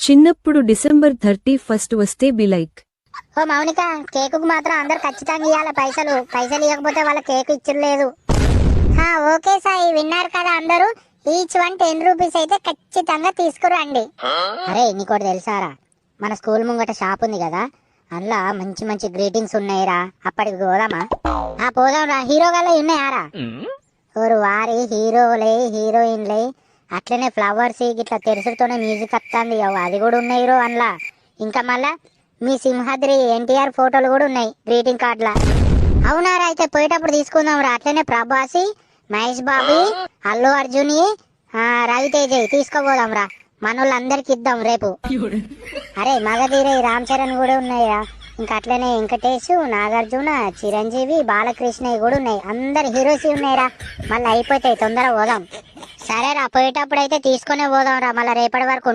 చిన్నప్పుడు డిసెంబర్ 31 వస్తే be like. ఓ మౌనిక, కేకుకు మాత్రం అందరు ఖచ్చితంగా ఇవ్వాలి పైసలు. పైసలు ఇవ్వకపోతే వాళ్ళ కేకు ఇచ్చలేదు. ఓకే సాయి, విన్నారు కదా అందరూ. ఈచ్ 10 రూపీస్ అయితే ఖచ్చితంగా తీసుకురండి. అరే నీకోటి తెలుసారా, మన స్కూల్ ముంగట షాప్ ఉంది కదా, అందులో మంచి మంచి గ్రీటింగ్స్ ఉన్నాయిరా. అప్పటికి పోదామా? పోదాం రా. హీరో గల ఉన్నాయారా? ఓరు వారి హీరోలే హీరోయిన్లే, అట్లనే ఫ్లవర్స్ ఇట్లా తెరుసుతోనే మ్యూజిక్ వస్తుంది, అది కూడా ఉన్నాయి రో అందులో. ఇంకా మళ్ళా మీ సింహాద్రి ఎన్టీఆర్ ఫోటోలు కూడా ఉన్నాయి గ్రీటింగ్ కార్డులా. అవునారా? అయితే పోయేటప్పుడు తీసుకుందాం రా. అట్లనే ప్రభాసి, మహేష్ బాబు, అల్లు అర్జున్, రవితేజ తీసుకోపోదాం రా. మనోళ్ళందరికి ఇద్దాం రేపు. అరే మగధీర రామ్ చరణ్ కూడా ఉన్నాయిరా. ఇంకా అట్లనే వెంకటేష్, నాగార్జున, చిరంజీవి, బాలకృష్ణ కూడా ఉన్నాయి. అందరు హీరోస్ ఉన్నాయిరా. మళ్ళీ అయిపోతాయి, తొందరగా పోదాం. సరేరా, పోయేటప్పుడు అయితే తీసుకునే పోదాం రా. మళ్ళీ రేపటి వరకు